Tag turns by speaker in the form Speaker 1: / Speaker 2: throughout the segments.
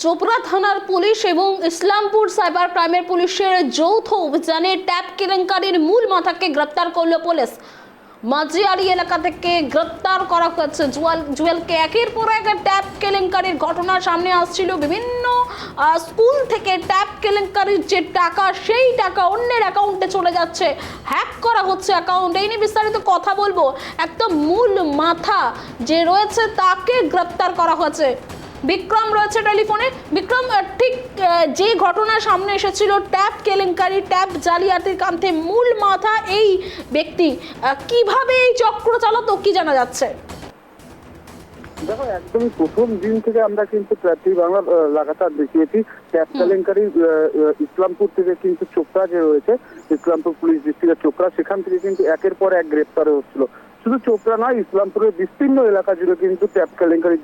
Speaker 1: চোপড়া থানার পুলিশ এবং ইসলামপুর সাইবার ক্রাইমের পুলিশের যৌথ অভিযানে ট্যাপ কেলেঙ্কারির মূল মাথাকে গ্রেপ্তার করল পুলিশ। মাঝিয়ারি এলাকা থেকে গ্রেপ্তার করা হয়েছে জুয়েলকে। একের পর এক ট্যাপ কেলেঙ্কারির ঘটনা সামনে আসছিল। বিভিন্ন স্কুল থেকে ট্যাপ কেলেঙ্কারির যে টাকা, সেই টাকা অন্যের অ্যাকাউন্টে চলে যাচ্ছে, হ্যাক করা হচ্ছে অ্যাকাউন্ট। এই নিয়ে বিস্তারিত কথা বলবো। একদম মূল মাথা যে রয়েছে তাকে গ্রেপ্তার করা হয়েছে। বিক্রম রয়েছে টেলিফোনে। বিক্রম, ঠিক যে ঘটনা সামনে এসেছিল, ট্যাপ কেলেঙ্কারি, ট্যাপ জালিয়াতির কান্তে মূল মাথা এই ব্যক্তি, কিভাবে এই চক্র চালাতো কি জানা যাচ্ছে?
Speaker 2: দেখো, একদমই প্রথম দিন থেকে আমরা কিন্তু প্রার্থী বাংলা লাগাতার দেখিয়েছি ট্যাপ কেলেঙ্কারি ইসলামপুর থেকে কিন্তু চোপড়া যে রয়েছে, ইসলামপুর পুলিশ ডিস্ট্রিক্টের চোপড়া, সেখান থেকে কিন্তু একের পর এক গ্রেপ্তার হচ্ছিল। শুধু চোপড়া নয়, ইসলামপুরের বিস্তীর্ণ এলাকা জুড়ে কিন্তু ট্যাপ কেলেঙ্কারি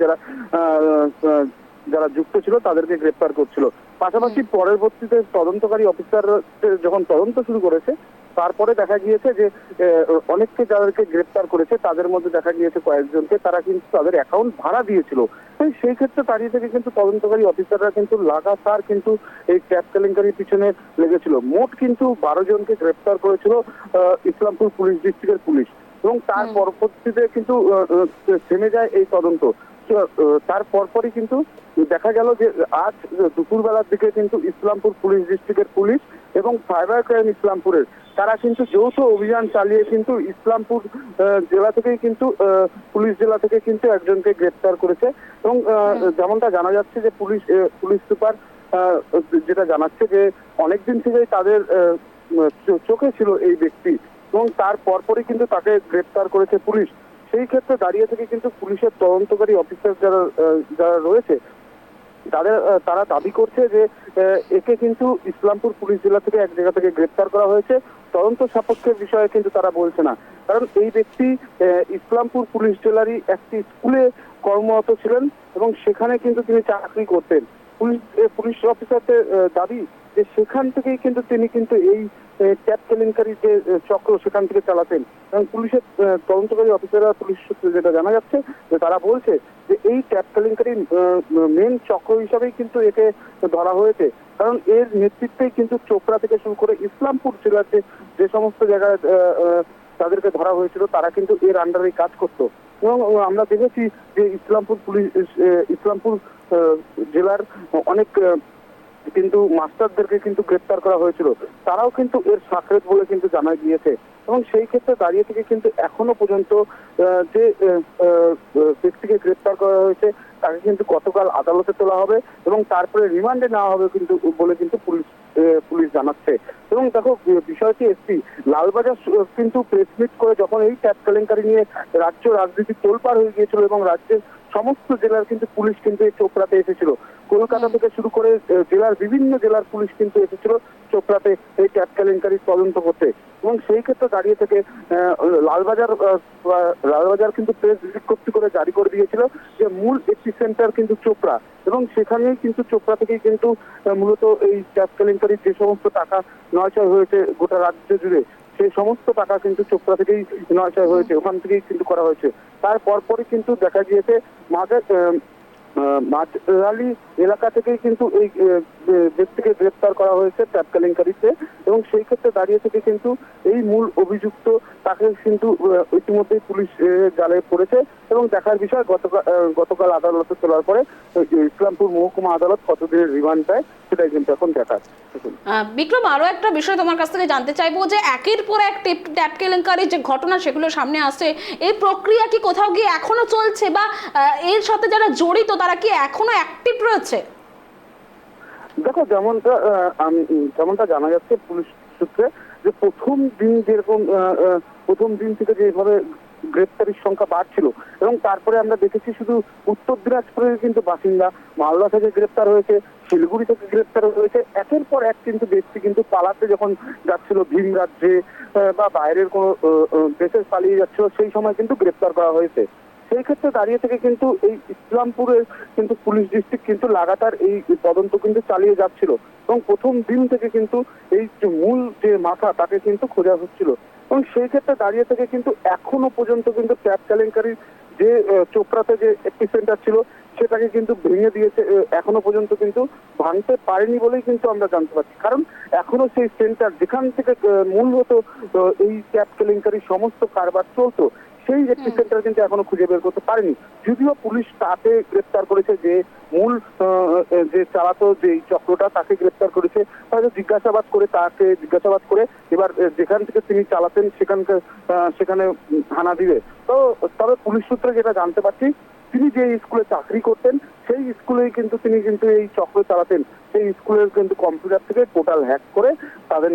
Speaker 2: যারা যুক্ত ছিল তাদেরকে গ্রেপ্তার করছিল। পাশাপাশি পরবর্তীতে তদন্তকারী অফিসার যখন তদন্ত শুরু করেছে, তারপরে দেখা গিয়েছে যে অনেককে যাদেরকে গ্রেপ্তার করেছে তাদের মধ্যে দেখা গিয়েছে কয়েকজনকে তারা কিন্তু তাদের অ্যাকাউন্ট ভাড়া দিয়েছিল। সেই ক্ষেত্রে দাঁড়িয়ে থেকে কিন্তু তদন্তকারী অফিসাররা কিন্তু লাগাতার কিন্তু এই ট্যাপ কেলেঙ্কারির পিছনে লেগেছিল। মোট কিন্তু 12 জনকে গ্রেপ্তার করেছিল ইসলামপুর পুলিশ ডিস্ট্রিক্টের পুলিশ, এবং তার পরবর্তীতে কিন্তু থেমে যায় এই তদন্ত। তার পরপরই কিন্তু দেখা গেল যে আজ দুপুরবেলার দিকে কিন্তু ইসলামপুর পুলিশ ডিস্ট্রিক্টের পুলিশ এবং সাইবার ক্রাইম ইসলামপুরের তারা কিন্তু যৌথ অভিযান চালিয়ে কিন্তু ইসলামপুর জেলা থেকেই কিন্তু পুলিশ জেলা থেকে কিন্তু একজনকে গ্রেপ্তার করেছে। এবং যেমনটা জানা যাচ্ছে যে পুলিশ সুপার যেটা জানাচ্ছে যে অনেকদিন থেকেই তাদের চোখে ছিল এই ব্যক্তি, এবং তার পরপরই কিন্তু তাকে গ্রেপ্তার করেছে পুলিশ। সেই ক্ষেত্রে দাঁড়িয়ে থেকে কিন্তু পুলিশের তদন্তকারী অফিসার যারা রয়েছে তারা দাবি করছে যে একে কিন্তু ইসলামপুর পুলিশ জেলা থেকে এক জায়গা থেকে গ্রেপ্তার করা হয়েছে। তদন্ত সাপেক্ষের বিষয়ে কিন্তু তারা বলছে না, কারণ এই ব্যক্তি ইসলামপুর পুলিশ জেলারই একটি স্কুলে কর্মরত ছিলেন এবং সেখানে কিন্তু তিনি চাকরি করতেন। পুলিশ অফিসারদের দাবি যে সেখান থেকেই কিন্তু তিনি কিন্তু এই ট্যাপ কেলেঙ্কারি যে চক্র সেখান থেকে চালাতেন। এবং পুলিশের তদন্তকারী অফিসাররা পুলিশ সূত্রে যেটা জানা যাচ্ছে যে তারা বলছে যে এই ট্যাপ কেলেঙ্কারি মেন চক্র হিসাবেই কিন্তু একে ধরা হয়েছে, কারণ এর নেতৃত্বেই কিন্তু চোপড়া থেকে শুরু করে ইসলামপুর জেলার যে সমস্ত জায়গায় তাদেরকে ধরা হয়েছিল তারা কিন্তু এর আন্ডারে কাজ করতো। এবং আমরা দেখেছি যে ইসলামপুর জেলার অনেক কিন্তু মাস্টারদেরকে কিন্তু গ্রেপ্তার করা হয়েছিল, তারাও কিন্তু এর সাকরেত বলে কিন্তু জানা গিয়েছে। এবং সেই ক্ষেত্রে দাঁড়িয়ে থেকে কিন্তু এখনো পর্যন্ত যে ব্যক্তিকে গ্রেপ্তার করা হয়েছে তাকে কিন্তু গতকাল আদালতে তোলা হবে এবং তারপরে রিমান্ডে নেওয়া হবে কিন্তু বলে কিন্তু পুলিশ জানাচ্ছে। এবং দেখো, বিষয়টি এসপি লালবাজার কিন্তু প্রেস মিট করে যখন এই ট্যাপ কেলেঙ্কারি নিয়ে রাজ্য রাজনীতি তোলপাড় হয়ে গিয়েছিল এবং রাজ্যের সমস্ত জেলার কিন্তু পুলিশ কিন্তু এই চোপড়াতে এসেছিল। কলকাতা থেকে শুরু করে জেলার বিভিন্ন জেলার পুলিশ কিন্তু এসেছিল চোপড়াতে এই ট্যাপ কেলেঙ্কারির তদন্ত করতে। এবং সেই ক্ষেত্রে দাঁড়িয়ে থেকে লালবাজার কিন্তু প্রেস বিজ্ঞপ্তি করে জারি করে দিয়েছিল যে মূল এপি সেন্টার কিন্তু চোপড়া, এবং সেখানেই কিন্তু চোপড়া থেকেই কিন্তু মূলত এই ট্যাপ কেলেঙ্কারির যে সমস্ত টাকা নয়ছয় হয়েছে গোটা রাজ্য জুড়ে, সেই সমস্ত টাকা কিন্তু চোপড়া থেকেই নয়ছয় হয়েছে, ওখান থেকেই কিন্তু করা হয়েছে। তার পরপরই কিন্তু দেখা গিয়েছে মাঝরালি এলাকা থেকেই কিন্তু এই ব্যক্তিকে গ্রেপ্তার করা হয়েছে ট্যাপ কেলেঙ্কারিতে। এবং সেই ক্ষেত্রে দাঁড়িয়ে থেকে কিন্তু এই মূল অভিযুক্ত তাকে কিন্তু ইতিমধ্যেই পুলিশ জালে পড়েছে এবং দেখার বিষয় গতকাল আদালতে তোলার পরে ইসলামপুর মহকুমা আদালত কতদিনের রিমান্ড দেয় সেটাই কিন্তু এখন দেখার।
Speaker 1: বিক্রম, আরো একটা বিষয় তোমার কাছ থেকে জানতে চাইবো যে একের পর এক ট্যাপ কেলেঙ্কারির যে ঘটনা সেগুলো সামনে আসছে, এই প্রক্রিয়া কি কোথাও গিয়ে এখনো চলছে বা এর সাথে যারা জড়িত তারা কি এখনো অ্যাক্টিভ রয়েছে?
Speaker 2: দেখো, যেমনটা জানা যাচ্ছে পুলিশ সূত্রে যে প্রথম দিন থেকে যেভাবে গ্রেপ্তারির সংখ্যা বাড়ছিল এবং তারপরে আমরা দেখেছি শুধু উত্তর দিনাজপুরের কিন্তু বাসিন্দা মালদা থেকে গ্রেপ্তার হয়েছে, শিলিগুড়ি থেকে গ্রেপ্তার হয়েছে। একের পর এক কিন্তু ব্যক্তি কিন্তু পালাতে যখন যাচ্ছিল ভিন রাজ্যে বা বাইরের কোনো দেশে পালিয়ে যাচ্ছিল, সেই সময় কিন্তু গ্রেপ্তার করা হয়েছে। সেই ক্ষেত্রে দাঁড়িয়ে থেকে কিন্তু এই ইসলামপুরের কিন্তু পুলিশ ডিস্ট্রিক্ট কিন্তু লাগাতার এই তদন্ত কিন্তু চালিয়ে যাচ্ছিল এবং প্রথম দিন থেকে কিন্তু এই মূল যে মাথা তাকে কিন্তু খোঁজা হচ্ছিল। এবং সেই ক্ষেত্রে দাঁড়িয়ে থেকে কিন্তু এখনো পর্যন্ত কিন্তু ট্যাপ কেলেঙ্কারির যে চোপড়াতে যে একটি সেন্টার ছিল সেটাকে কিন্তু ভেঙে দিয়েছে। এখনো পর্যন্ত কিন্তু ভাঙতে পারেনি বলেই কিন্তু আমরা জানতে পারছি, কারণ এখনো সেই সেন্টার যেখান থেকে মূলত এই ট্যাপ কেলেঙ্কারির সমস্ত কারবার চলতো, সেই একটি সেন্টার কিন্তু এখনো খুঁজে বের করতে পারেনি। যদিও পুলিশ তাকে গ্রেপ্তার করেছে, যে মূল যে চালাতো যে চক্রটা তাকে গ্রেপ্তার করেছে, তাকে জিজ্ঞাসাবাদ করে এবার যেখান থেকে তিনি চালাতেন সেখানে হানা দিবে। তো তবে পুলিশ সূত্রে যেটা জানতে পারছি, তিনি যে স্কুলে চাকরি করতেন সেই স্কুলেই কিন্তু তিনি এই চক্র চালাতেন। সেই স্কুলের কিন্তু কম্পিউটার থেকে টোটাল হ্যাক করে তাদের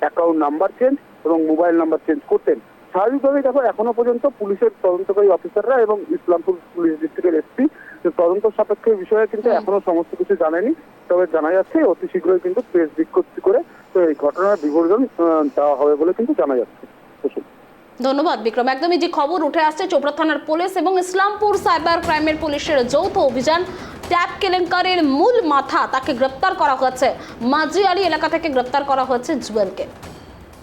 Speaker 2: অ্যাকাউন্ট নাম্বার চেঞ্জ এবং মোবাইল নাম্বার চেঞ্জ করতেন। স্বাভাবিকভাবেই দেখো, এখনো পর্যন্ত পুলিশের তদন্তকারী অফিসাররা এবং ইসলামপুর পুলিশ ডিস্ট্রিক্টের এসপি তদন্ত সাপেক্ষে বিষয়ে কিন্তু এখনো সমস্ত কিছু জানেনি। তবে জানা যাচ্ছে অতি শীঘ্রই কিন্তু প্রেস বিজ্ঞপ্তি করে এই ঘটনার বিবরণ দেওয়া হবে বলে কিন্তু জানা যাচ্ছে।
Speaker 1: ধন্যবাদ বিক্রম। একদমই যে খবর উঠে আসছে, চোপড়া থানার পুলিশ এবং ইসলামপুর সাইবার ক্রাইমের পুলিশের যৌথ অভিযান, ট্যাপ কেলেঙ্কারির মূল মাথা তাকে গ্রেপ্তার করা হয়েছে। মাঝিয়ারি এলাকা থেকে গ্রেপ্তার করা হয়েছে জুয়েলকে।